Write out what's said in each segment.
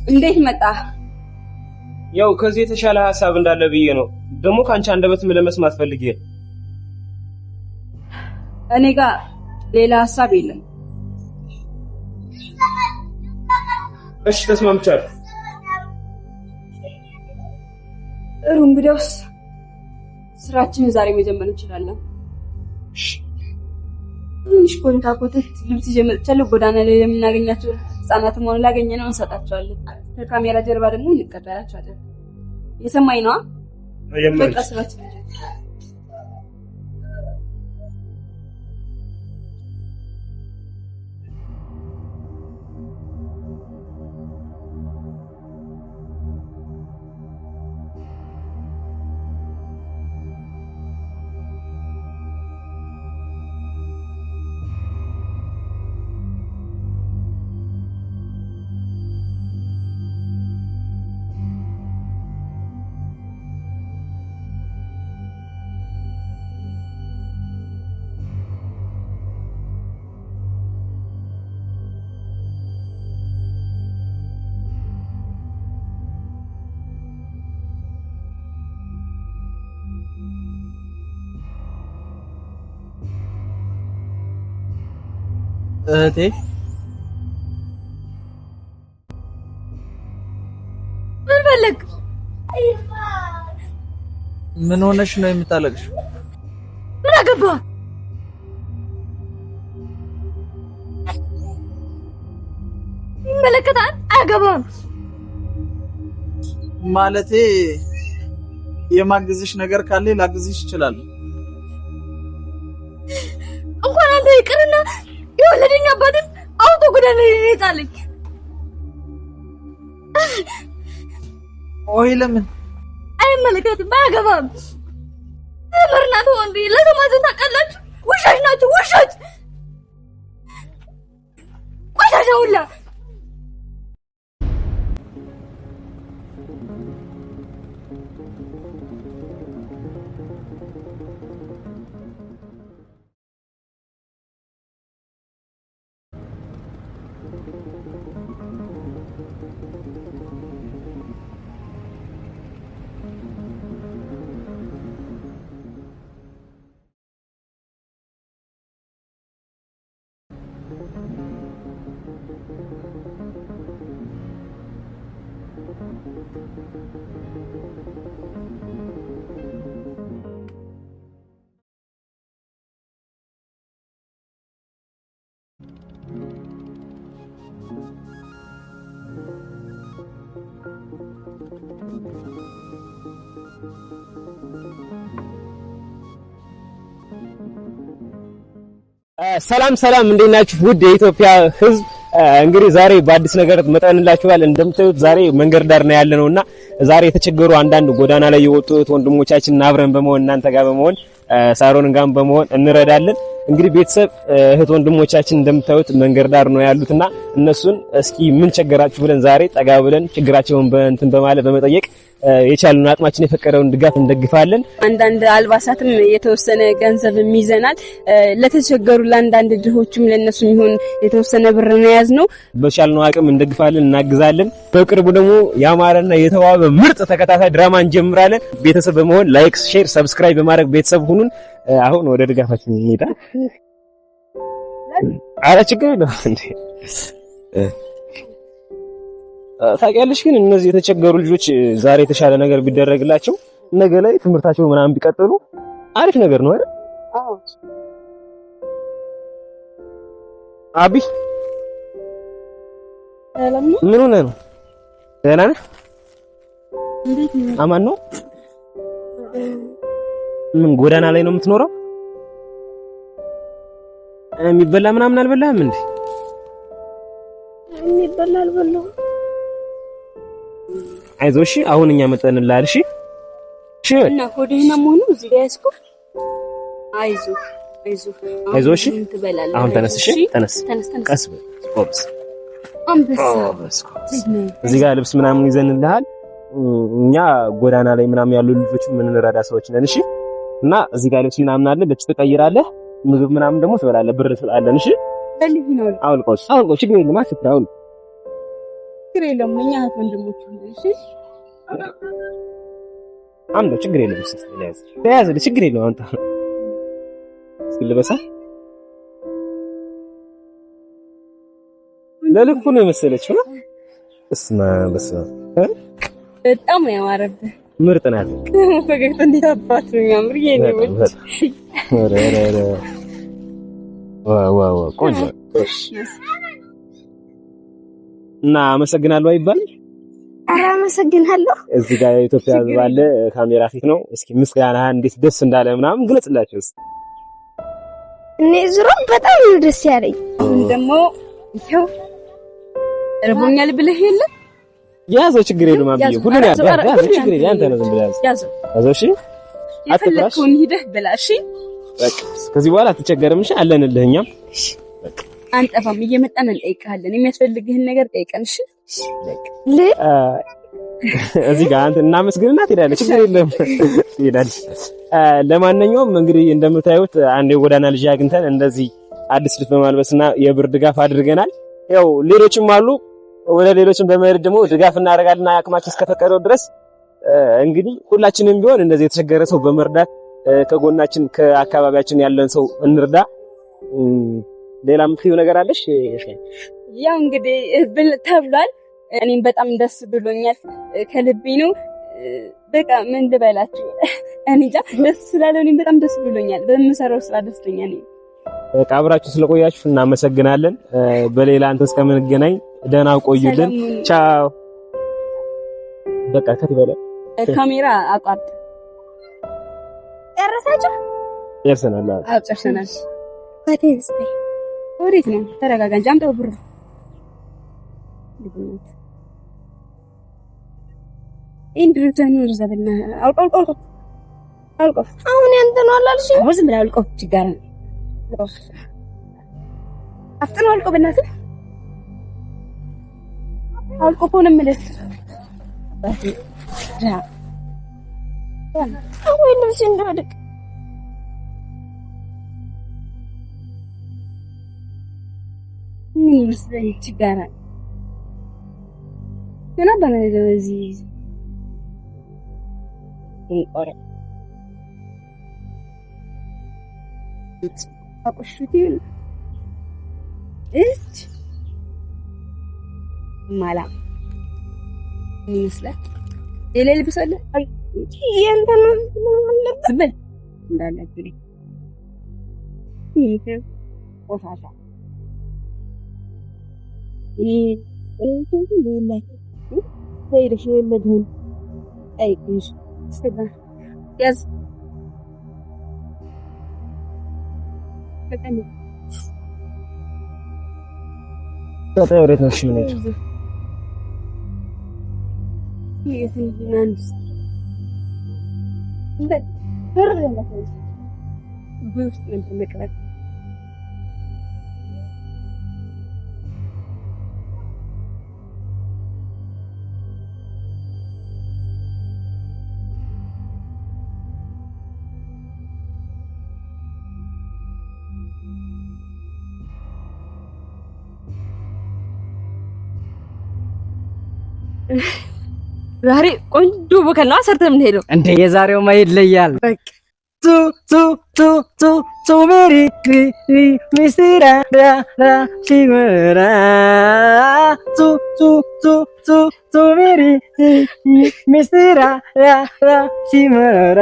እንዴት መጣ? ያው ከዚህ የተሻለ ሐሳብ እንዳለ ብዬ ነው። ደግሞ ካንቺ አንደበትም ለመስማት ፈልጌ። እኔ ጋር ሌላ ሐሳብ የለም። እሺ ተስማምቻለሁ። እንግዲያውስ ስራችንን ዛሬ መጀመር እንችላለን። ትንሽ ኮንታኮት ልብስ ይዤ መጥቻለሁ። ጎዳና ላይ የምናገኛቸው ህጻናትም ሆነ ላገኘነው እንሰጣቸዋለን። ከካሜራ ጀርባ ደግሞ እንቀበላቸዋለን። የሰማኝ ነው። በቃ ስራችን እህቴ ምን ፈለግ? ምን ሆነሽ ነው የምታለቅሽው? ምን አገባ? ይመለከታል? አያገባም። ማለቴ የማግዝሽ ነገር ካለ ላግዝሽ ይችላል። እንኳን አንተ ይቅርና የወለደኝ አባትን አውቶ ጎዳና ላይ ይጣለኝ። ወይ ለምን? አይመለከትም፣ አያገባም። ተመርናቱ ወንድ ለተማዘን ታውቃላችሁ? ውሻሽ ናችሁ፣ ውሾች። ቆሻሻ ሁላ ሰላም እንዴት ናችሁ? ውድ የኢትዮጵያ ሕዝብ እንግዲህ ዛሬ በአዲስ ነገር መጣንላችኋል። እንደምታዩት ዛሬ መንገድ ዳር ነው ያለነውና ዛሬ የተቸገሩ አንዳንድ ጎዳና ላይ የወጡት ወንድሞቻችንን አብረን በመሆን እናንተ ጋር በመሆን ሳሮን ጋር በመሆን እንረዳለን። እንግዲህ ቤተሰብ እህት ወንድሞቻችን እንደምታዩት መንገድ ዳር ነው ያሉትና እነሱን እስኪ ምን ቸገራችሁ ብለን ዛሬ ጠጋ ብለን ችግራቸውን በእንትን በማለት በመጠየቅ የቻሉን አቅማችን የፈቀደውን ድጋፍ እንደግፋለን። አንዳንድ አልባሳትም የተወሰነ ገንዘብ ይዘናል። ለተቸገሩ ለአንዳንድ ድሆችም ለነሱም ይሁን የተወሰነ ብር ነው ያዝነው። በቻልነው አቅም እንደግፋለን፣ እናግዛለን። በቅርቡ ደግሞ ያማረና የተዋበ ምርጥ ተከታታይ ድራማ እንጀምራለን። ቤተሰብ በመሆን ላይክ፣ ሼር፣ ሰብስክራይብ በማድረግ ቤተሰብ ሁኑን። አሁን ወደ ድጋፋችን እንሄዳ። አረ ችግር የለም እንዴ ታውቂያለሽ። ግን እነዚህ የተቸገሩ ልጆች ዛሬ የተሻለ ነገር ቢደረግላቸው ነገ ላይ ትምህርታቸው ምናምን ቢቀጥሉ አሪፍ ነገር ነው አይደል? አዎ። አቢ ምን ሆነህ ነው? ደህና ነህ? እንዴት ነው? አማን ነው? ምን ጎዳና ላይ ነው የምትኖረው? የሚበላ ምናምን አልበላህም እንዴ? የሚበላ አልበላሁም። አይዞሽ አሁን እኛ መጠንልሃል። እሺ እሺ። እና ሆዴና መሆኑ እዚህ ጋር ያስኩ። አይዞህ አይዞሽ። አሁን ተነስ። እሺ ተነስ። ቀስ በል ቆብስ። አንበሳ እዚህ ጋር ልብስ ምናምን ይዘንልሃል። እኛ ጎዳና ላይ ምናምን ያሉ ልጆች ምን እንረዳ ሰዎች ነን። እሺ እና እዚህ ጋር ልብስ ምናምን አለ። ልብስ ትቀይራለህ፣ ምግብ ምናምን ደግሞ ትበላለህ፣ ብር ትሰጣለን። እሺ አውልቆሽ ችግር የለም። አትፍራ። ችግር የለውም እኛ ወንድሞች እሺ አምዶ ችግር የለውም ተያዝ ችግር የለውም አንተ ስለበሳ ለልኩ ነው የመሰለችው እስማ በስማ በጣም ነው ያማረብህ ምርጥ ናት ፈገግታ እንዴት አባት ነው የሚያምር የኔ ዋው ቆንጆ እና አመሰግናለሁ አይባልም ኧረ አመሰግናለሁ እዚህ ጋር የኢትዮጵያ ባለ ካሜራ ፊት ነው እስኪ ምስጋና እንዴት ደስ እንዳለ ምናምን ግለጽላችሁ እኔ ዙሮ በጣም ነው ደስ ያለኝ ደግሞ ይሄው ረቦኛል ብለህ የለ ያዘው ችግር የለም አብዬ ሁሉን ያዘው ችግር የለም አንተ ነው ዝም ብለህ ያዘው እሺ አትፍራሽ ሂደህ ብላሽ በቃ ከዚህ በኋላ አትቸገርም እሺ አለንልህ እኛም በቃ አንጠፋም እየመጣን እንጠይቅሃለን የሚያስፈልግህን ነገር ጠይቀን እሺ እዚህ ጋር አንተ እናመስግንና ትሄዳለህ ችግር የለም ትሄዳለህ ለማንኛውም እንግዲህ እንደምታዩት አንድ የጎዳና ልጅ አግኝተን እንደዚህ አዲስ ልብስ በማልበስና የብር ድጋፍ አድርገናል ያው ሌሎችም አሉ ወደ ሌሎችም በመሄድ ደግሞ ድጋፍ እናደርጋለን አቅማችን እስከፈቀደው ድረስ እንግዲህ ሁላችንም ቢሆን እንደዚህ የተቸገረ ሰው በመርዳት ከጎናችን ከአካባቢያችን ያለን ሰው እንርዳ ሌላ ምትዩ ነገር አለሽ ያው እንግዲህ ተብሏል እኔም በጣም ደስ ብሎኛል ከልቤ ነው በቃ ምን ልበላችሁ እኔ እንጃ ደስ ስላለው እኔም በጣም ደስ ብሎኛል በምሰራው ስራ ደስተኛ ነኝ በቃ አብራችሁ ስለቆያችሁ እናመሰግናለን በሌላ አንተ እስከምንገናኝ ደህና ቆዩልን ቻው በቃ ከተበለ ካሜራ አቋርጥ ጨረሳችሁ ጨርሰናል አዎ ጨርሰናል ወዴት ነው ተረጋጋ እንጂ አምጣው ብር ኢንድሩተን ዘበና አውቀው አሁን ያንተ ነው አላልሽ ዝም ብላ አውቀው ችግር አፍጥነው አልቆ በእናትህ አልቆ ሆነ ማለት ወይ ልብስ እንደወደቅ ምን ይመስለኝ ችግር ገና በዚህ ኦሬ አቁሽቲን እች ማላ ይመስላል የሌለ ብሰለ የእንተን ዝም እንዳለብኝ ይሄ ቆሻሻ ሌላ ሄደሽ የለድህን አይሽ ስለ ያዝ በቃ ተጠውሬት ነው ሽኔ ይሄን ዛሬ ቆንጆ በከና ሰርተን ምን ሄደው እንደ የዛሬው ማይድ ለያል በቃ ቱ ሜሪ ሚስቲራ ራ ሲመራ ቱ ሜሪ ሚስቲራ ራ ሲመራ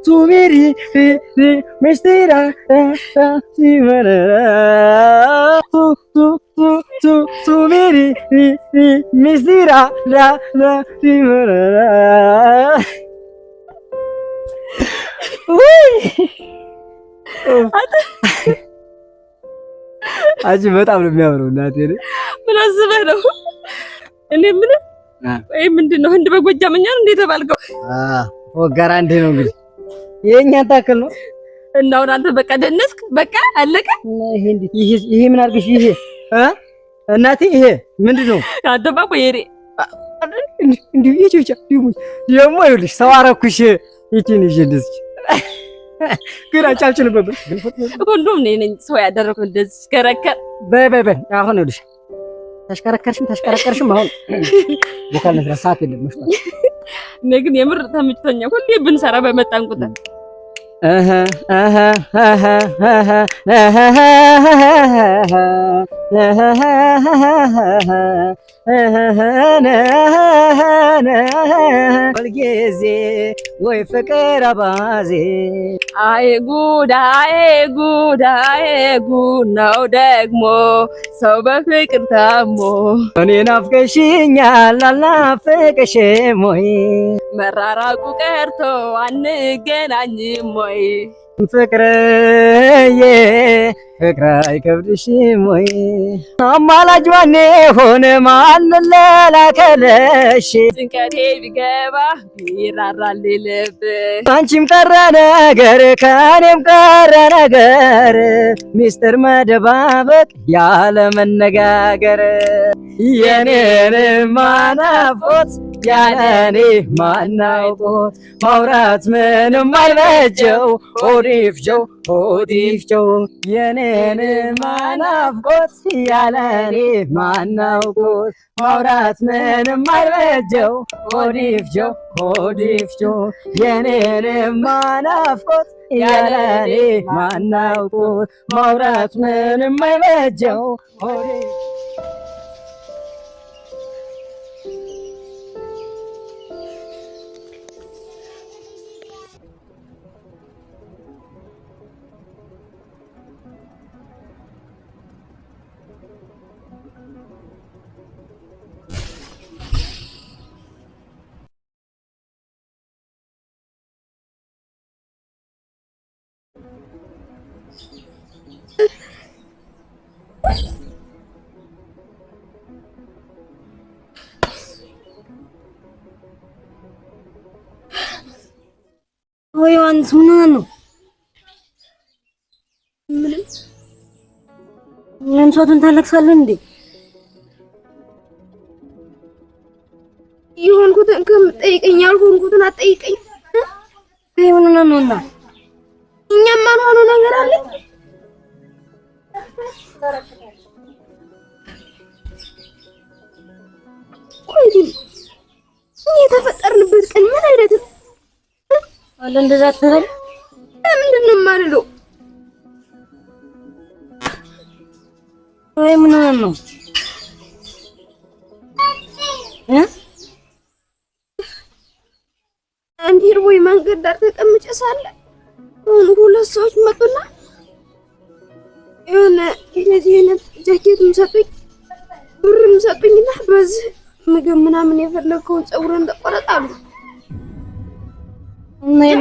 ቱ ሜሪ ሚስቲራ ራ ሲመራ tu miri misira la simara አጂ በጣም ነው የሚያምረው እናቴ ምን አስበህ ነው እኔ ምን ወይ ምንድነው ህንድ በጎጃምኛ ነው እንዴ ተባልከው ወጋራ እንዴ ነው እንግዲህ የኛ ታከል ነው እና አሁን አንተ በቃ ደነስክ በቃ አለቀ ይሄ እንዴ ይሄ ምን አድርገሽ ይሄ እናቴ ይሄ ምንድነው አደባቆ ይሄ እንዴ ይቺ ደግሞ ይኸውልሽ ሰው አረኩሽ ይቺን ይዤ እንደዚህ ግን አጫጭልበት ግን ሁሉም ነኝ ሰው ያደረኩ እንደዚህ ከረከ በይ አሁን ይኸውልሽ ተሽከረከርሽም አሁን ቦካል መስራት ሰዓት የለም መሽቷል። እኔ ግን የምር ተመችቶኛል። ሁሌ ብንሰራ በመጣን ቁጥር ሁልጊዜ ወይ ፍቅር አባዜ አይ ጉድ ጉድ ነው ደግሞ ሰው በፍቅር ታሞ እኔ ናፍቀሽኛል አልናፍቅሽም ወይ መራራቁ ቀርቶ አንገናኝም ወይ ፍቅርዬ ፍቅር አይከብድሽም ወይ አማላጅ ማን ሆነ ማን ለላከለሽ ጭንቀቴ ቢገባ ቢራራል ልብ አንቺም ቀረ ነገር ከኔም ቀረ ነገር ሚስጥር መደባበቅ ያለ መነጋገር የኔን ማናፎት ያለኔ ማናውቆት ማውራት ምንም አይበጀው ሆዲፍጀው የኔን ማናፍቆት ያለኔ ማናውቆት ማውራት ምንም አይበጀው ሆዲፍጀው የኔን ማናፍቆት ያለኔ ማናውቆት ማውራት ምንም አይበጀው ወይ ዮሐንስ ምን ሆነ ነው? ምንም ሰውቱን ታለቅሳለህ እንዴ? ይሆንኩትን ከምጠይቀኝ ያልሆንኩትን አትጠይቀኝ። ምን ሆነ ነውና? እኛም ማንሆነው ነገር አለ። ቆይ የተፈጠርንበት ቀን ምን አይነት አለ እንደዛ አትበል። ምንድን ነው የማልለው? ወይ ምን ሆነ ነው? አንዲር ወይ መንገድ ዳር ተቀምጬ ሳለ ሁለት ሰዎች መጡና የሆነ እንደዚህ አይነት ጃኬትም ሰጡኝ ብርም ሰጡኝና በዚህ ምግብ ምናምን የፈለከውን ፀጉርን ተቆረጣሉ።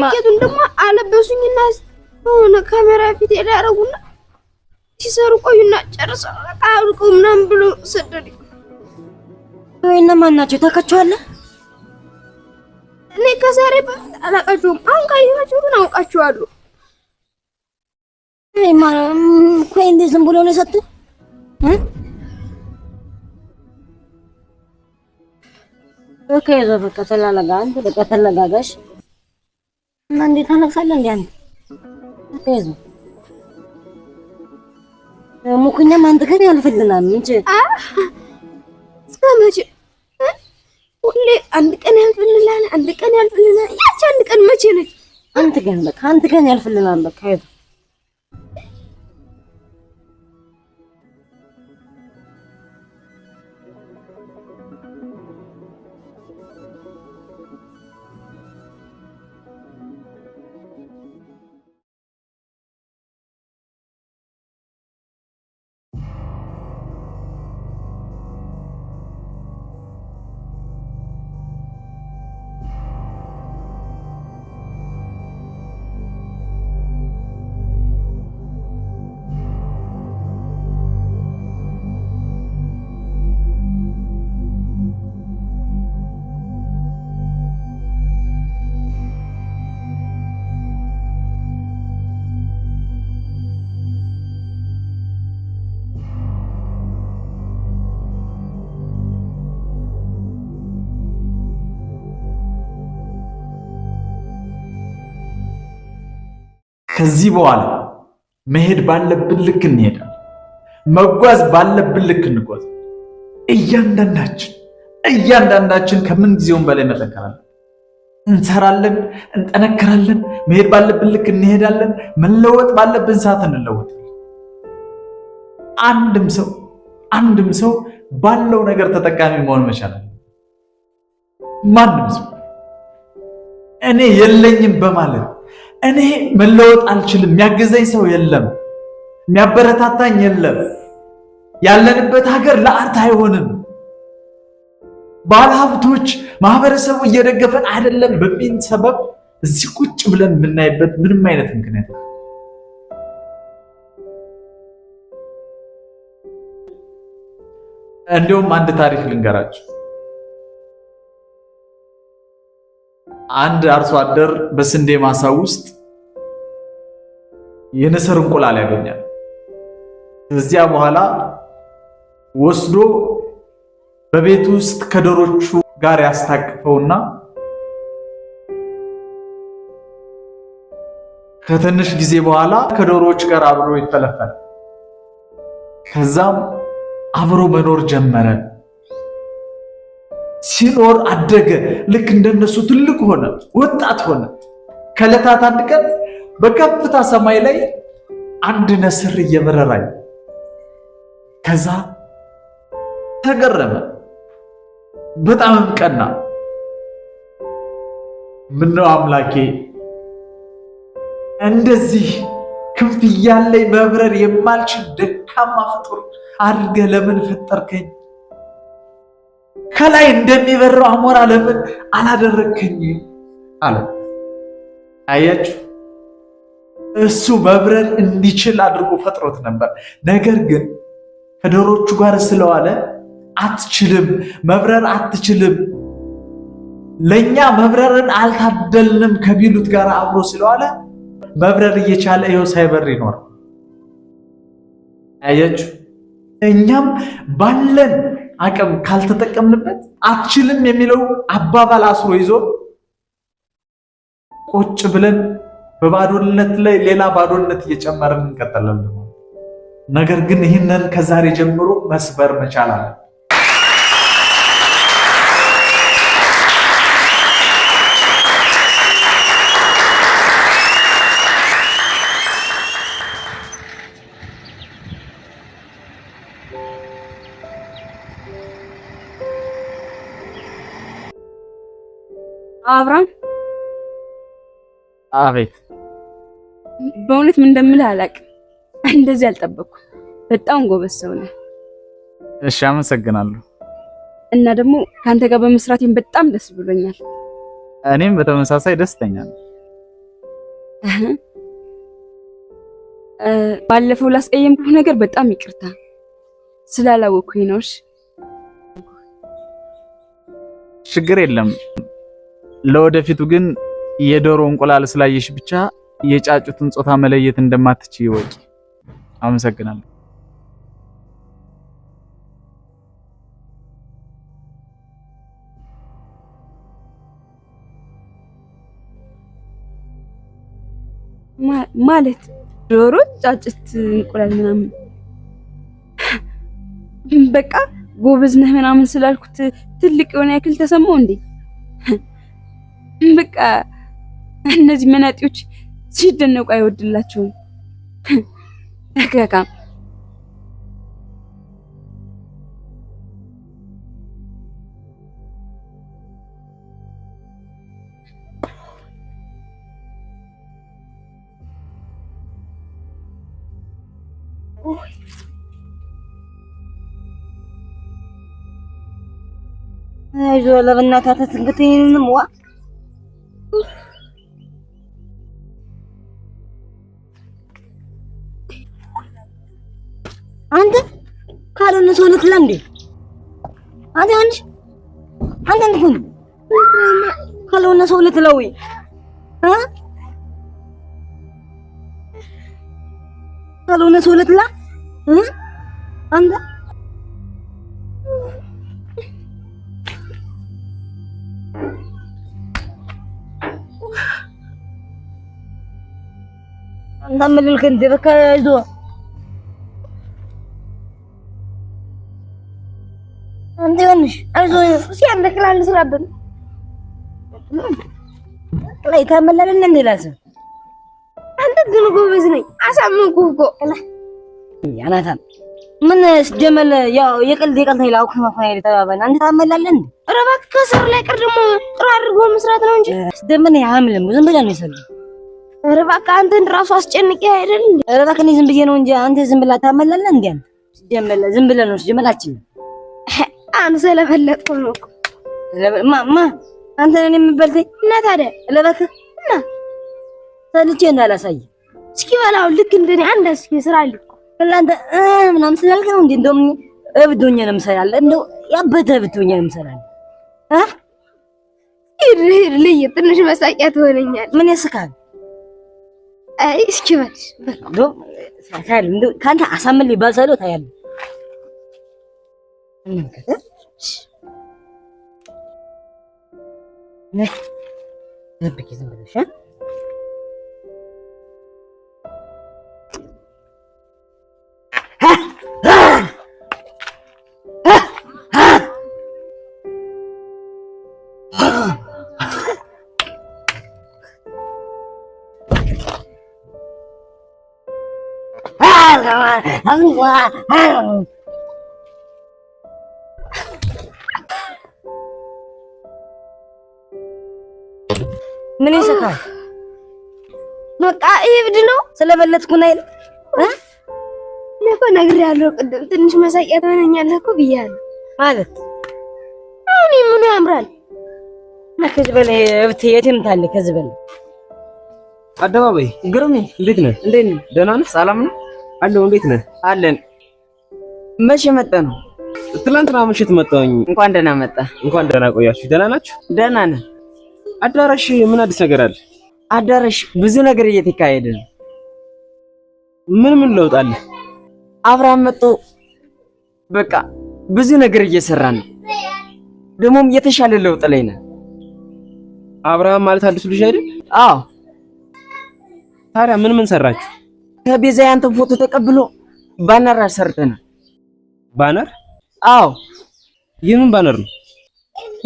ጃኬቱን ደግሞ አለበሱኝና ሆነ ካሜራ ፊት ያደረጉና ሲሰሩ ቆዩና ጨርሰው አልቀው ምናምን ብሎ ሰደዱኝ። ወይና ማናቸው ታውቃቸዋለህ? እኔ ከዛሬ በፊት አላውቃቸውም። አሁን ካየኋቸው ግን አውቃቸዋለሁ። አይ ማም ቆይ እንዴ ዝም ብሎ ነው የሰጡት? ኦኬ ዘበቃ ተላላጋ አንተ በቃ ተላጋጋሽ እና እንዴት ታለቅሳለህ እንዴ አንተ? ተይዞ ሙኩኛም አንተ ግን ያልፈልናል እንጂ እስከመቼ ሁሌ አንድ ቀን ያልፍልናል፣ አንድ ቀን ያልፍልናል። ያቺ አንድ ቀን መቼ ነች? አንተ ግን በቃ አንተ ግን ያልፍልናል። በቃ ይሄ ከዚህ በኋላ መሄድ ባለብን ልክ እንሄዳለን። መጓዝ ባለብን ልክ እንጓዝ። እያንዳንዳችን ከምን ጊዜውም በላይ መጠንከራለን። እንሰራለን፣ እንጠነክራለን፣ መሄድ ባለብን ልክ እንሄዳለን፣ መለወጥ ባለብን ሰዓት እንለወጥ። አንድም ሰው ባለው ነገር ተጠቃሚ መሆን መቻል። ማንም ሰው እኔ የለኝም በማለት እኔ መለወጥ አልችልም፣ የሚያገዘኝ ሰው የለም፣ የሚያበረታታኝ የለም፣ ያለንበት ሀገር ለአርት አይሆንም፣ ባለሀብቶች ማህበረሰቡ እየደገፈን አይደለም በሚል ሰበብ እዚህ ቁጭ ብለን የምናይበት ምንም አይነት ምክንያት እንዲሁም አንድ ታሪክ ልንገራችሁ። አንድ አርሶ አደር በስንዴ ማሳ ውስጥ የንስር እንቁላል ያገኛል። ከዚያ በኋላ ወስዶ በቤት ውስጥ ከዶሮቹ ጋር ያስታቅፈውና ከትንሽ ጊዜ በኋላ ከዶሮዎች ጋር አብሮ ይፈለፈላል። ከዛም አብሮ መኖር ጀመረ። ሲኖር አደገ። ልክ እንደነሱ ትልቅ ሆነ፣ ወጣት ሆነ። ከዕለታት አንድ ቀን በከፍታ ሰማይ ላይ አንድ ነስር እየበረረ አየ። ከዛ ተገረመ፣ በጣምም ቀና። ምነው አምላኬ እንደዚህ ክንፍ እያለኝ መብረር የማልችል ደካማ ፍጡር አድርገህ ለምን ፈጠርከኝ? ከላይ እንደሚበረው አሞራ ለምን አላደረከኝ? አለ። አያችሁ፣ እሱ መብረር እንዲችል አድርጎ ፈጥሮት ነበር። ነገር ግን ከዶሮቹ ጋር ስለዋለ አትችልም፣ መብረር አትችልም፣ ለኛ መብረርን አልታደልንም ከቢሉት ጋር አብሮ ስለዋለ መብረር እየቻለ ይኸው ሳይበር ይኖር። አያችሁ፣ እኛም ባለን አቅም ካልተጠቀምንበት አትችልም የሚለው አባባል አስሮ ይዞ ቁጭ ብለን በባዶነት ላይ ሌላ ባዶነት እየጨመርን እንቀጥላለን። ነገር ግን ይህንን ከዛሬ ጀምሮ መስበር መቻል አለ። አብራም፣ አቤት። በእውነት ምን እንደምልህ አላውቅም። እንደዚህ አልጠበቅኩም። በጣም ጎበዝ ሰው ነህ። እሺ፣ አመሰግናለሁ። እና ደግሞ ካንተ ጋር በመስራቴም በጣም ደስ ብሎኛል። እኔም በተመሳሳይ ደስተኛ ነኝ። ባለፈው ላስቀየምኩህ ነገር በጣም ይቅርታ፣ ስላላወቅኩኝ ነው። እሺ፣ ችግር የለም። ለወደፊቱ ግን የዶሮ እንቁላል ስላየሽ ብቻ የጫጩትን ጾታ መለየት እንደማትችይ ይወቂ። አመሰግናለሁ። ማለት ዶሮ፣ ጫጭት፣ እንቁላል ምናምን በቃ ጎበዝ ነህ ምናምን ስላልኩት ትልቅ የሆነ ያክል ተሰማው እንዴ? በቃ እነዚህ መናጢዎች ሲደነቁ አይወድላቸውም። ተከካም አይዞህ ለበናታተት እንግዲህ ዋ አንተ ካልሆነ ሰው ልትላ እንዴ? አንተ እንትን ካልሆነ ሰው ልትለው ካልሆነ ሰው ልትላ አንተ ምልልክ እንደ በቃ አይዞህ ትንሽ አይዞህ ሲያንደክላል ስራብን ላይ ታመላለን እንደላሰ አንተ ግን ጎበዝ ነኝ አሳመንኩህ እኮ ያናታን ምን ስጀመለ ያው የቀልድ ይላው ከማፋይል ተባባን አንተ ታመላለን እንዴ? ኧረ እባክህ ስር ላይ ቀር ደግሞ ጥሩ አድርጎ መስራት ነው እንጂ ስደምን ያምልም ዝም ብለህ ነው የሰለው። ኧረ እባክህ አንተን ራሱ አስጨንቄ አይደል እንዴ? ኧረ እባክህ እኔ ዝም ብዬ ነው እንጂ አንተ ዝም ብለህ ታመላለን እንዴ? አንተ ስጀመለ ዝም ብለህ ነው ስጀመላችን አንተ ስለፈለጥኩ ነው እኮ ማ አንተ ነኝ የምበልተኝ እና ታዲያ ለባክህ እና ሰልቼ እንዳላሳይ እስኪ በላው ልክ እንደኔ አንድ እስኪ ስራልኝ ለአንተ ምናምን ስላልከ ነው እንዴ? እንደውም እብዶኛ ነው የምሰራለ እንደው ያበተ እብዶኛ ነው የምሰራለ ልይ ትንሽ መሳቂያ ትሆነኛል። ምን ያስካል? አይ እስኪ በልሽ እንደው ሳታል እንደው ካንተ አሳምን ሊባሰለው ታያለ ነብቂ ዝም ብለሽ ምን ይሰካል? በቃ ይብድ ነው ስለበለጥኩ ነው አይደል? ለኮ ነግሬያለሁ ቅድም ትንሽ መሳቂያ ትሆነኛለህ እኮ ብያለሁ ማለት አሁን ምኑ ያምራል? ከዚህ በላይ እብት የትም ታለ ከዚህ በላይ አደባባይ ግርሜ እንዴት ነህ? እንዴት ነህ? ደህና ነህ? ሰላም ነው አለው። እንዴት ነህ? አለን። መቼ መጣ ነው? ትላንትና ምሽት መጣሁኝ። እንኳን ደህና መጣ። እንኳን ደህና ቆያችሁ። ደህና ናችሁ? ደህና ነን። አዳራሽ ምን አዲስ ነገር አለ? አዳራሽ ብዙ ነገር እየተካሄደ ነው። ምን ለውጥ አለ? አብርሃም መጥቶ በቃ ብዙ ነገር እየሰራን ነው። ደግሞም የተሻለ ለውጥ ላይ ነን። አብርሃም ማለት አዲሱ ልጅ አይደል? አዎ። ታዲያ ምን ሰራችሁ? ከቤዛ ያንተን ፎቶ ተቀብሎ ባነር አሰርተናል። ባነር? አዎ። የምን ባነር ነው?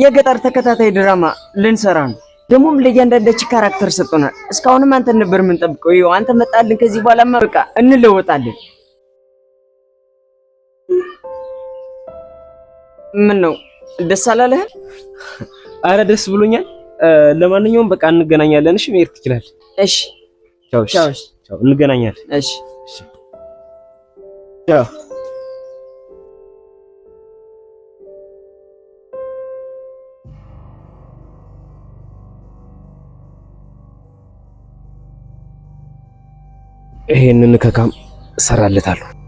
የገጠር ተከታታይ ድራማ ልንሰራ ነው። ደግሞም ለእያንዳንዳችን ካራክተር ሰጥቶናል። እስካሁንም አንተን ነበር የምንጠብቀው። ይኸው አንተ መጣልን። ከዚህ በኋላማ በቃ እንለወጣለን። ምን ነው ደስ አላለህ? አረ ደስ ብሎኛል። ለማንኛውም በቃ እንገናኛለን። እሺ መሄድ ትችላለህ። እሺ ቻው። ቻው። እንገናኛለን። እሺ ቻው። ይሄንን ከካም እሰራለታለሁ።